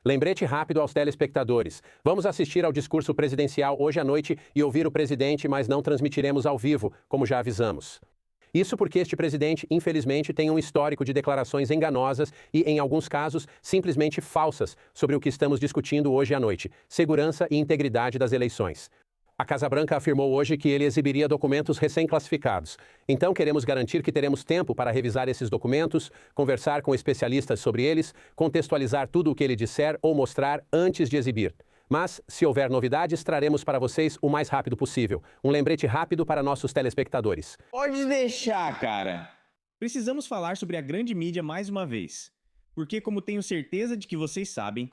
Lembrete rápido aos telespectadores. Vamos assistir ao discurso presidencial hoje à noite e ouvir o presidente, mas não transmitiremos ao vivo, como já avisamos. Isso porque este presidente, infelizmente, tem um histórico de declarações enganosas e, em alguns casos, simplesmente falsas sobre o que estamos discutindo hoje à noite: segurança e integridade das eleições. A Casa Branca afirmou hoje que ele exibiria documentos recém-classificados. Então, queremos garantir que teremos tempo para revisar esses documentos, conversar com especialistas sobre eles, contextualizar tudo o que ele disser ou mostrar antes de exibir. Mas, se houver novidades, traremos para vocês o mais rápido possível. Um lembrete rápido para nossos telespectadores. Pode deixar, cara. Precisamos falar sobre a grande mídia mais uma vez. Porque, como tenho certeza de que vocês sabem,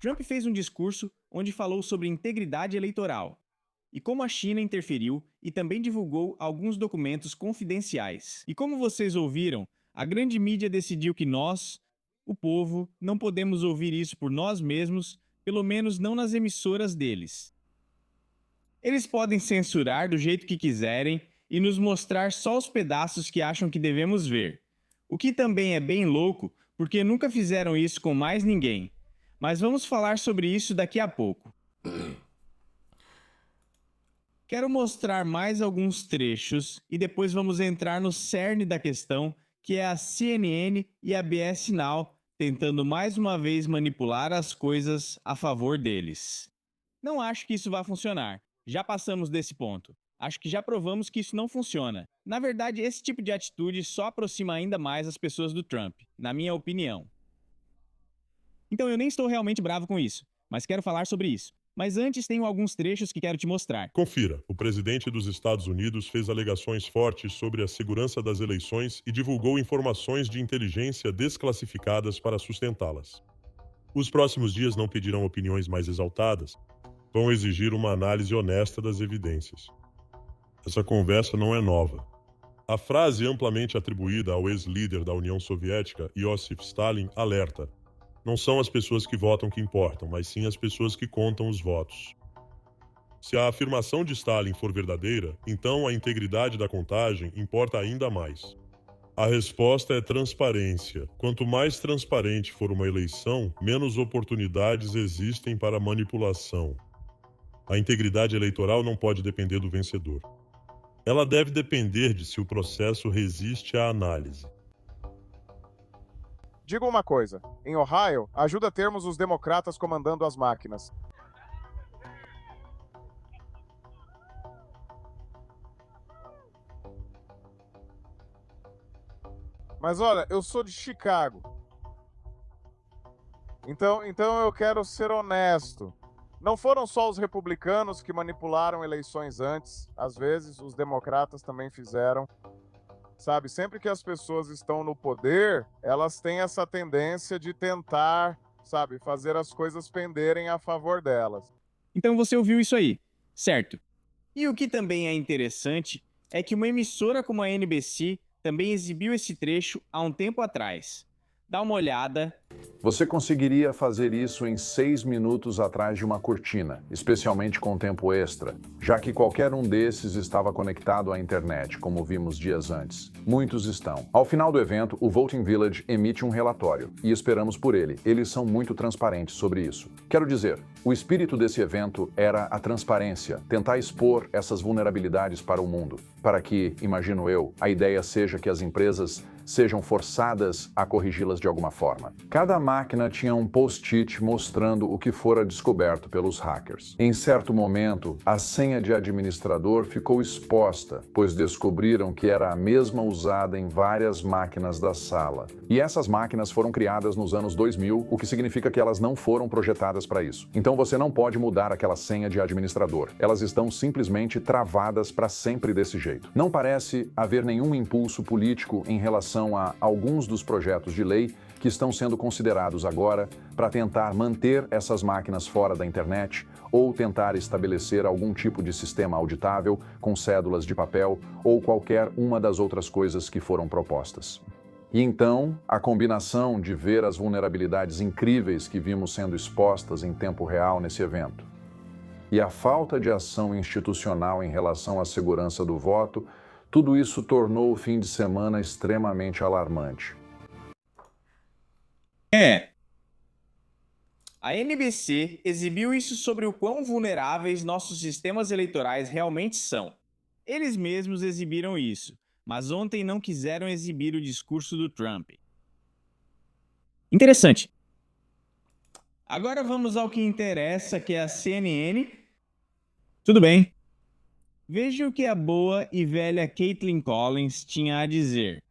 Trump fez um discurso onde falou sobre integridade eleitoral e como a China interferiu e também divulgou alguns documentos confidenciais. E como vocês ouviram, a grande mídia decidiu que nós, o povo, não podemos ouvir isso por nós mesmos, pelo menos não nas emissoras deles. Eles podem censurar do jeito que quiserem e nos mostrar só os pedaços que acham que devemos ver. O que também é bem louco, porque nunca fizeram isso com mais ninguém. Mas vamos falar sobre isso daqui a pouco. Quero mostrar mais alguns trechos e depois vamos entrar no cerne da questão, que é a CNN e a BS Now tentando mais uma vez manipular as coisas a favor deles. Não acho que isso vá funcionar. Já passamos desse ponto. Acho que já provamos que isso não funciona. Na verdade, esse tipo de atitude só aproxima ainda mais as pessoas do Trump, na minha opinião. Então eu nem estou realmente bravo com isso, mas quero falar sobre isso. Mas antes tenho alguns trechos que quero te mostrar. Confira. O presidente dos Estados Unidos fez alegações fortes sobre a segurança das eleições e divulgou informações de inteligência desclassificadas para sustentá-las. Os próximos dias não pedirão opiniões mais exaltadas, vão exigir uma análise honesta das evidências. Essa conversa não é nova. A frase amplamente atribuída ao ex-líder da União Soviética, Iosif Stalin, alerta: não são as pessoas que votam que importam, mas sim as pessoas que contam os votos. Se a afirmação de Stalin for verdadeira, então a integridade da contagem importa ainda mais. A resposta é transparência. Quanto mais transparente for uma eleição, menos oportunidades existem para manipulação. A integridade eleitoral não pode depender do vencedor. Ela deve depender de se o processo resiste à análise. Diga uma coisa, em Ohio, ajuda a termos os democratas comandando as máquinas. Mas olha, eu sou de Chicago. Então eu quero ser honesto. Não foram só os republicanos que manipularam eleições antes, às vezes os democratas também fizeram. Sabe, sempre que as pessoas estão no poder, elas têm essa tendência de tentar, sabe, fazer as coisas penderem a favor delas. Então você ouviu isso aí, certo? E o que também é interessante é que uma emissora como a NBC também exibiu esse trecho há um tempo atrás. Dá uma olhada. Você conseguiria fazer isso em 6 minutos atrás de uma cortina, especialmente com tempo extra, já que qualquer um desses estava conectado à internet, como vimos dias antes. Muitos estão. Ao final do evento, o Voting Village emite um relatório, e esperamos por ele. Eles são muito transparentes sobre isso. Quero dizer, o espírito desse evento era a transparência, tentar expor essas vulnerabilidades para o mundo, para que, imagino eu, a ideia seja que as empresas sejam forçadas a corrigi-las de alguma forma. Cada máquina tinha um post-it mostrando o que fora descoberto pelos hackers. Em certo momento, a senha de administrador ficou exposta, pois descobriram que era a mesma usada em várias máquinas da sala. E essas máquinas foram criadas nos anos 2000, o que significa que elas não foram projetadas para isso. Então você não pode mudar aquela senha de administrador. Elas estão simplesmente travadas para sempre desse jeito. Não parece haver nenhum impulso político em relação a alguns dos projetos de lei que estão sendo considerados agora para tentar manter essas máquinas fora da internet ou tentar estabelecer algum tipo de sistema auditável com cédulas de papel ou qualquer uma das outras coisas que foram propostas. E então, a combinação de ver as vulnerabilidades incríveis que vimos sendo expostas em tempo real nesse evento e a falta de ação institucional em relação à segurança do voto, tudo isso tornou o fim de semana extremamente alarmante. A NBC exibiu isso sobre o quão vulneráveis nossos sistemas eleitorais realmente são. Eles mesmos exibiram isso, mas ontem não quiseram exibir o discurso do Trump. Interessante. Agora vamos ao que interessa, que é a CNN. Tudo bem. Vejam o que a boa e velha Kaitlan Collins tinha a dizer.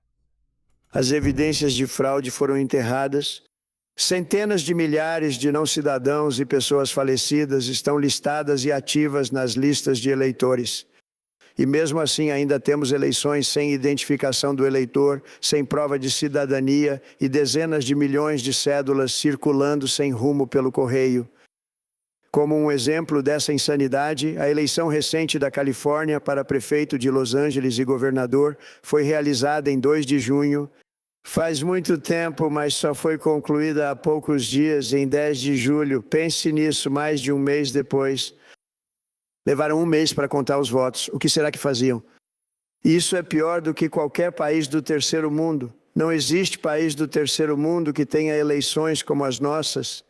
As evidências de fraude foram enterradas. Centenas de milhares de não-cidadãos e pessoas falecidas estão listadas e ativas nas listas de eleitores. E mesmo assim ainda temos eleições sem identificação do eleitor, sem prova de cidadania e dezenas de milhões de cédulas circulando sem rumo pelo correio. Como um exemplo dessa insanidade, a eleição recente da Califórnia para prefeito de Los Angeles e governador foi realizada em 2 de junho. Faz muito tempo, mas só foi concluída há poucos dias, em 10 de julho. Pense nisso, mais de um mês depois. Levaram um mês para contar os votos. O que será que faziam? Isso é pior do que qualquer país do terceiro mundo. Não existe país do terceiro mundo que tenha eleições como as nossas.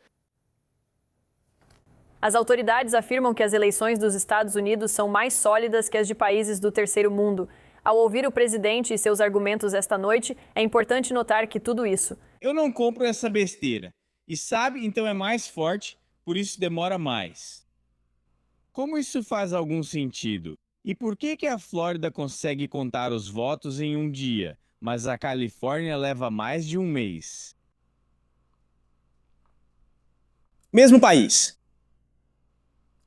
As autoridades afirmam que as eleições dos Estados Unidos são mais sólidas que as de países do terceiro mundo. Ao ouvir o presidente e seus argumentos esta noite, é importante notar que tudo isso... Eu não compro essa besteira. E sabe, então é mais forte, por isso demora mais. Como isso faz algum sentido? E por que a Flórida consegue contar os votos em um dia, mas a Califórnia leva mais de um mês? Mesmo país.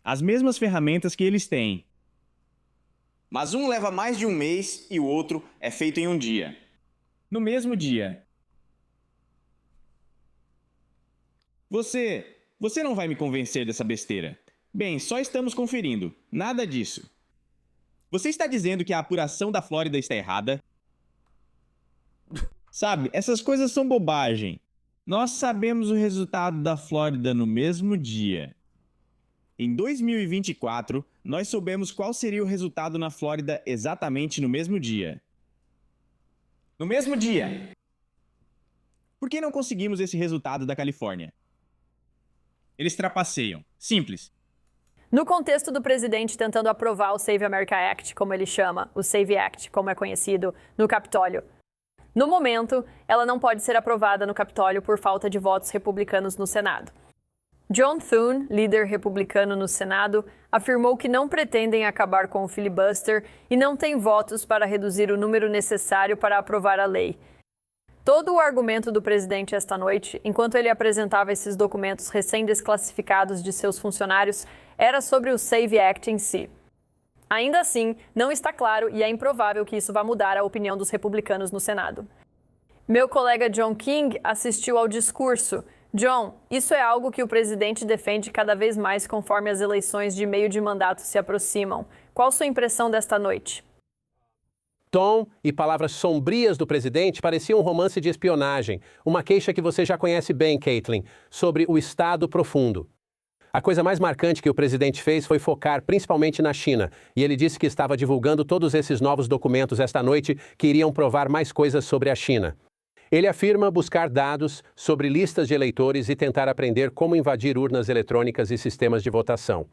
As mesmas ferramentas que eles têm. Mas um leva mais de um mês e o outro é feito em um dia. No mesmo dia. Você não vai me convencer dessa besteira. Bem, só estamos conferindo. Nada disso. Você está dizendo que a apuração da Flórida está errada? Sabe, essas coisas são bobagem. Nós sabemos o resultado da Flórida no mesmo dia. Em 2024, nós soubemos qual seria o resultado na Flórida exatamente no mesmo dia. No mesmo dia! Por que não conseguimos esse resultado da Califórnia? Eles trapaceiam. Simples. No contexto do presidente tentando aprovar o Save America Act, como ele chama, o SAVE Act, como é conhecido, no Capitólio. No momento, ela não pode ser aprovada no Capitólio por falta de votos republicanos no Senado. John Thune, líder republicano no Senado, afirmou que não pretendem acabar com o filibuster e não têm votos para reduzir o número necessário para aprovar a lei. Todo o argumento do presidente esta noite, enquanto ele apresentava esses documentos recém-desclassificados de seus funcionários, era sobre o SAVE Act em si. Ainda assim, não está claro e é improvável que isso vá mudar a opinião dos republicanos no Senado. Meu colega John King assistiu ao discurso. John, isso é algo que o presidente defende cada vez mais conforme as eleições de meio de mandato se aproximam. Qual sua impressão desta noite? Tom e palavras sombrias do presidente pareciam um romance de espionagem, uma queixa que você já conhece bem, Kaitlan, sobre o Estado profundo. A coisa mais marcante que o presidente fez foi focar principalmente na China, e ele disse que estava divulgando todos esses novos documentos esta noite que iriam provar mais coisas sobre a China. Ele afirma buscar dados sobre listas de eleitores e tentar aprender como invadir urnas eletrônicas e sistemas de votação.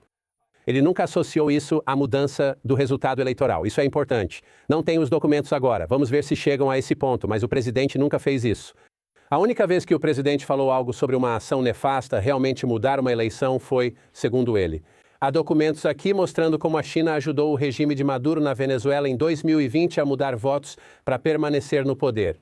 Ele nunca associou isso à mudança do resultado eleitoral. Isso é importante. Não tem os documentos agora. Vamos ver se chegam a esse ponto, mas o presidente nunca fez isso. A única vez que o presidente falou algo sobre uma ação nefasta, realmente mudar uma eleição, foi, segundo ele. Há documentos aqui mostrando como a China ajudou o regime de Maduro na Venezuela em 2020 a mudar votos para permanecer no poder.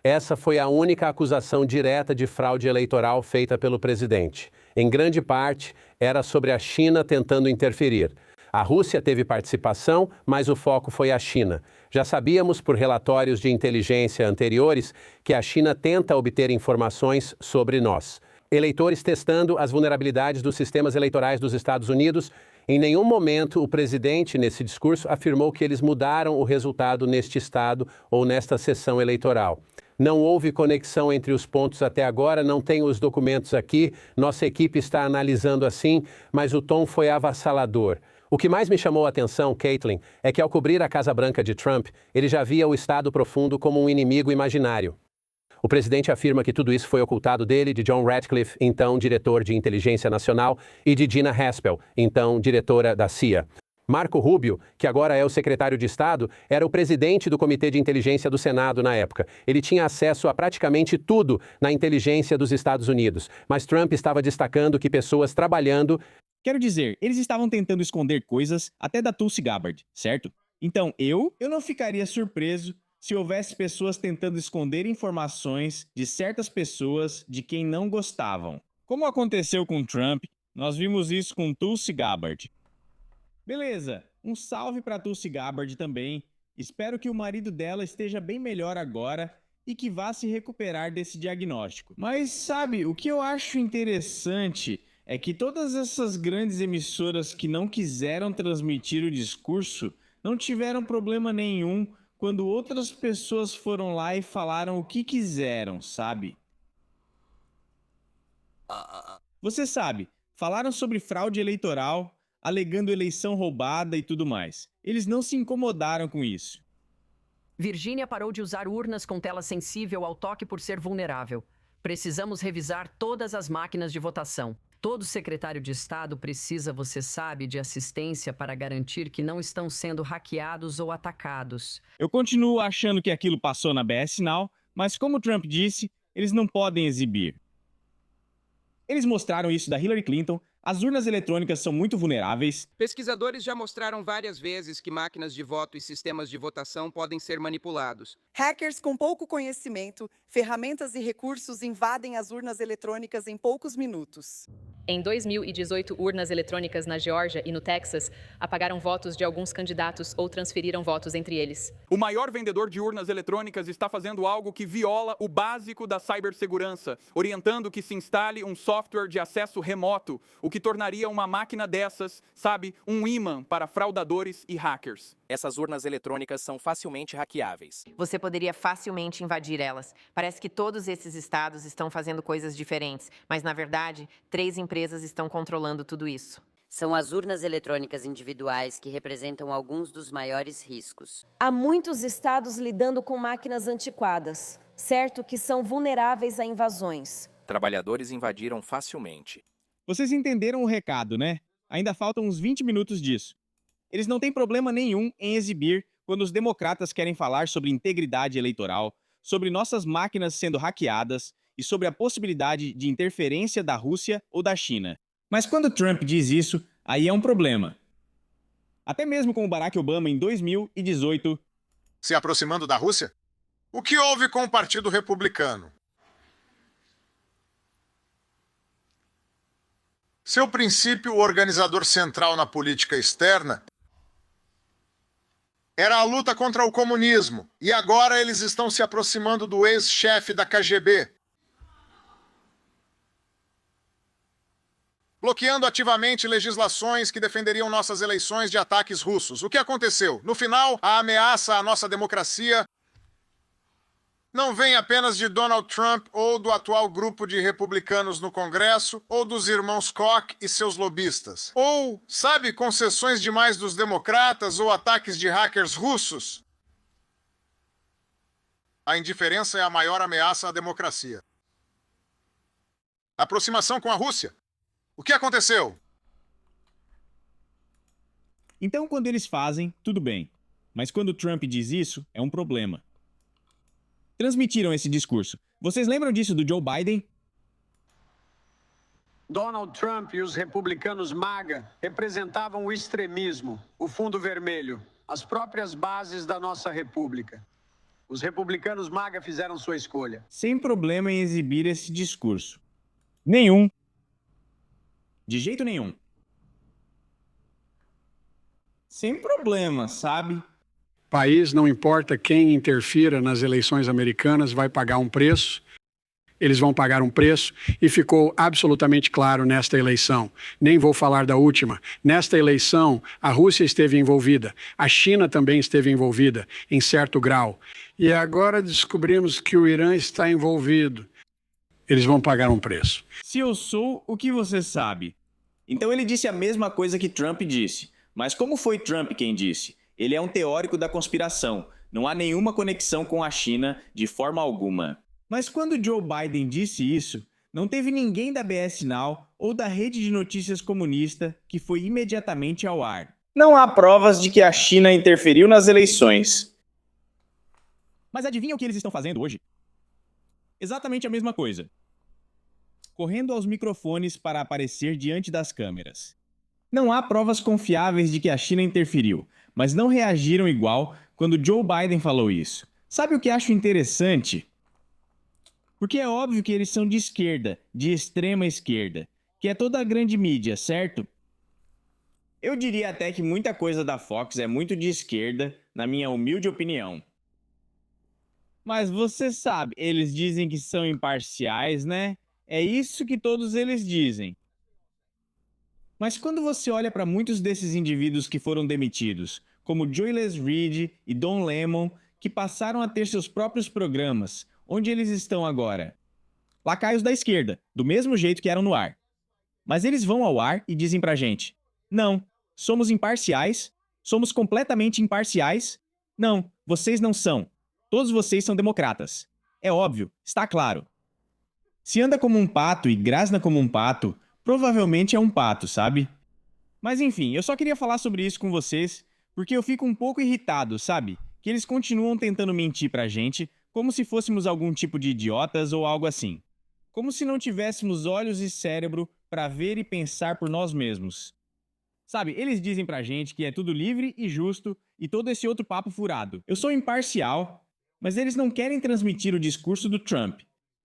Essa foi a única acusação direta de fraude eleitoral feita pelo presidente. Em grande parte, era sobre a China tentando interferir. A Rússia teve participação, mas o foco foi a China. Já sabíamos, por relatórios de inteligência anteriores, que a China tenta obter informações sobre nós. Eleitores testando as vulnerabilidades dos sistemas eleitorais dos Estados Unidos. Em nenhum momento o presidente, nesse discurso, afirmou que eles mudaram o resultado neste estado ou nesta sessão eleitoral. Não houve conexão entre os pontos até agora, não tenho os documentos aqui, nossa equipe está analisando assim, mas o tom foi avassalador. O que mais me chamou a atenção, Kaitlan, é que ao cobrir a Casa Branca de Trump, ele já via o Estado profundo como um inimigo imaginário. O presidente afirma que tudo isso foi ocultado dele, de John Ratcliffe, então diretor de Inteligência Nacional, e de Gina Haspel, então diretora da CIA. Marco Rubio, que agora é o secretário de Estado, era o presidente do Comitê de Inteligência do Senado na época. Ele tinha acesso a praticamente tudo na inteligência dos Estados Unidos, mas Trump estava destacando que pessoas trabalhando... Quero dizer, eles estavam tentando esconder coisas até da Tulsi Gabbard, certo? Então eu não ficaria surpreso se houvesse pessoas tentando esconder informações de certas pessoas de quem não gostavam. Como aconteceu com Trump, nós vimos isso com Tulsi Gabbard. Beleza, um salve para Tulsi Gabbard também. Espero que o marido dela esteja bem melhor agora e que vá se recuperar desse diagnóstico. Mas sabe, o que eu acho interessante é que todas essas grandes emissoras que não quiseram transmitir o discurso não tiveram problema nenhum quando outras pessoas foram lá e falaram o que quiseram, sabe? Você sabe, falaram sobre fraude eleitoral, alegando eleição roubada e tudo mais. Eles não se incomodaram com isso. Virgínia parou de usar urnas com tela sensível ao toque por ser vulnerável. Precisamos revisar todas as máquinas de votação. Todo secretário de Estado precisa, você sabe, de assistência para garantir que não estão sendo hackeados ou atacados. Eu continuo achando que aquilo passou na BS Now, mas como Trump disse, eles não podem exibir. Eles mostraram isso da Hillary Clinton. As urnas eletrônicas são muito vulneráveis. Pesquisadores já mostraram várias vezes que máquinas de voto e sistemas de votação podem ser manipulados. Hackers com pouco conhecimento, ferramentas e recursos invadem as urnas eletrônicas em poucos minutos. Em 2018, urnas eletrônicas na Geórgia e no Texas apagaram votos de alguns candidatos ou transferiram votos entre eles. O maior vendedor de urnas eletrônicas está fazendo algo que viola o básico da cibersegurança, orientando que se instale um software de acesso remoto, o que tornaria uma máquina dessas, sabe, um imã para fraudadores e hackers. Essas urnas eletrônicas são facilmente hackeáveis. Você poderia facilmente invadir elas. Parece que todos esses estados estão fazendo coisas diferentes, mas na verdade, 3 empresas estão controlando tudo isso. São as urnas eletrônicas individuais que representam alguns dos maiores riscos. Há muitos estados lidando com máquinas antiquadas, certo que são vulneráveis a invasões. Trabalhadores invadiram facilmente. Vocês entenderam o recado, né? Ainda faltam uns 20 minutos disso. Eles não têm problema nenhum em exibir quando os democratas querem falar sobre integridade eleitoral, sobre nossas máquinas sendo hackeadas e sobre a possibilidade de interferência da Rússia ou da China. Mas quando Trump diz isso, aí é um problema. Até mesmo com o Barack Obama em 2018... Se aproximando da Rússia? O que houve com o Partido Republicano? Seu princípio organizador central na política externa era a luta contra o comunismo, e agora eles estão se aproximando do ex-chefe da KGB, bloqueando ativamente legislações que defenderiam nossas eleições de ataques russos. O que aconteceu? No final, a ameaça à nossa democracia não vem apenas de Donald Trump ou do atual grupo de republicanos no Congresso ou dos irmãos Koch e seus lobistas. Ou, sabe, concessões demais dos democratas ou ataques de hackers russos. A indiferença é a maior ameaça à democracia. Aproximação com a Rússia. O que aconteceu? Então, quando eles fazem, tudo bem. Mas quando Trump diz isso, é um problema. Transmitiram esse discurso. Vocês lembram disso do Joe Biden? Donald Trump e os republicanos MAGA representavam o extremismo, o fundo vermelho, as próprias bases da nossa república. Os republicanos MAGA fizeram sua escolha. Sem problema em exibir esse discurso. Nenhum. De jeito nenhum. Sem problema, sabe? País, não importa quem interfira nas eleições americanas, vai pagar um preço. Eles vão pagar um preço e ficou absolutamente claro nesta eleição. Nem vou falar da última. Nesta eleição, a Rússia esteve envolvida. A China também esteve envolvida, em certo grau. E agora descobrimos que o Irã está envolvido. Eles vão pagar um preço. Se eu sou, o que você sabe? Então ele disse a mesma coisa que Trump disse. Mas como foi Trump quem disse? Ele é um teórico da conspiração. Não há nenhuma conexão com a China de forma alguma. Mas quando Joe Biden disse isso, não teve ninguém da BS Now ou da rede de notícias comunista que foi imediatamente ao ar. Não há provas de que a China interferiu nas eleições. Mas adivinha o que eles estão fazendo hoje? Exatamente a mesma coisa. Correndo aos microfones para aparecer diante das câmeras. Não há provas confiáveis de que a China interferiu, mas não reagiram igual quando Joe Biden falou isso. Sabe o que acho interessante? Porque é óbvio que eles são de esquerda, de extrema esquerda, que é toda a grande mídia, certo? Eu diria até que muita coisa da Fox é muito de esquerda, na minha humilde opinião. Mas você sabe, eles dizem que são imparciais, né? É isso que todos eles dizem. Mas quando você olha para muitos desses indivíduos que foram demitidos, como Joyless Reed e Don Lemon, que passaram a ter seus próprios programas, onde eles estão agora? Lacaios da esquerda, do mesmo jeito que eram no ar. Mas eles vão ao ar e dizem pra gente: não, somos imparciais, somos completamente imparciais. Não, vocês não são. Todos vocês são democratas. É óbvio, está claro. Se anda como um pato e grasna como um pato, provavelmente é um pato, sabe? Mas enfim, eu só queria falar sobre isso com vocês, porque eu fico um pouco irritado, sabe? Que eles continuam tentando mentir pra gente, como se fôssemos algum tipo de idiotas ou algo assim. Como se não tivéssemos olhos e cérebro pra ver e pensar por nós mesmos. Sabe, eles dizem pra gente que é tudo livre e justo e todo esse outro papo furado. Eu sou imparcial, mas eles não querem transmitir o discurso do Trump,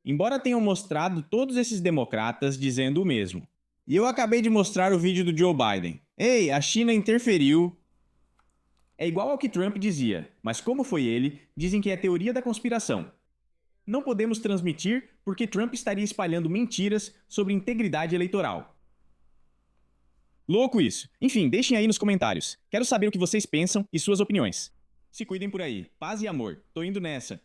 embora tenham mostrado todos esses democratas dizendo o mesmo. E eu acabei de mostrar o vídeo do Joe Biden. Ei, a China interferiu. É igual ao que Trump dizia, mas como foi ele, dizem que é teoria da conspiração. Não podemos transmitir porque Trump estaria espalhando mentiras sobre integridade eleitoral. Louco isso. Enfim, deixem aí nos comentários. Quero saber o que vocês pensam e suas opiniões. Se cuidem por aí. Paz e amor. Tô indo nessa.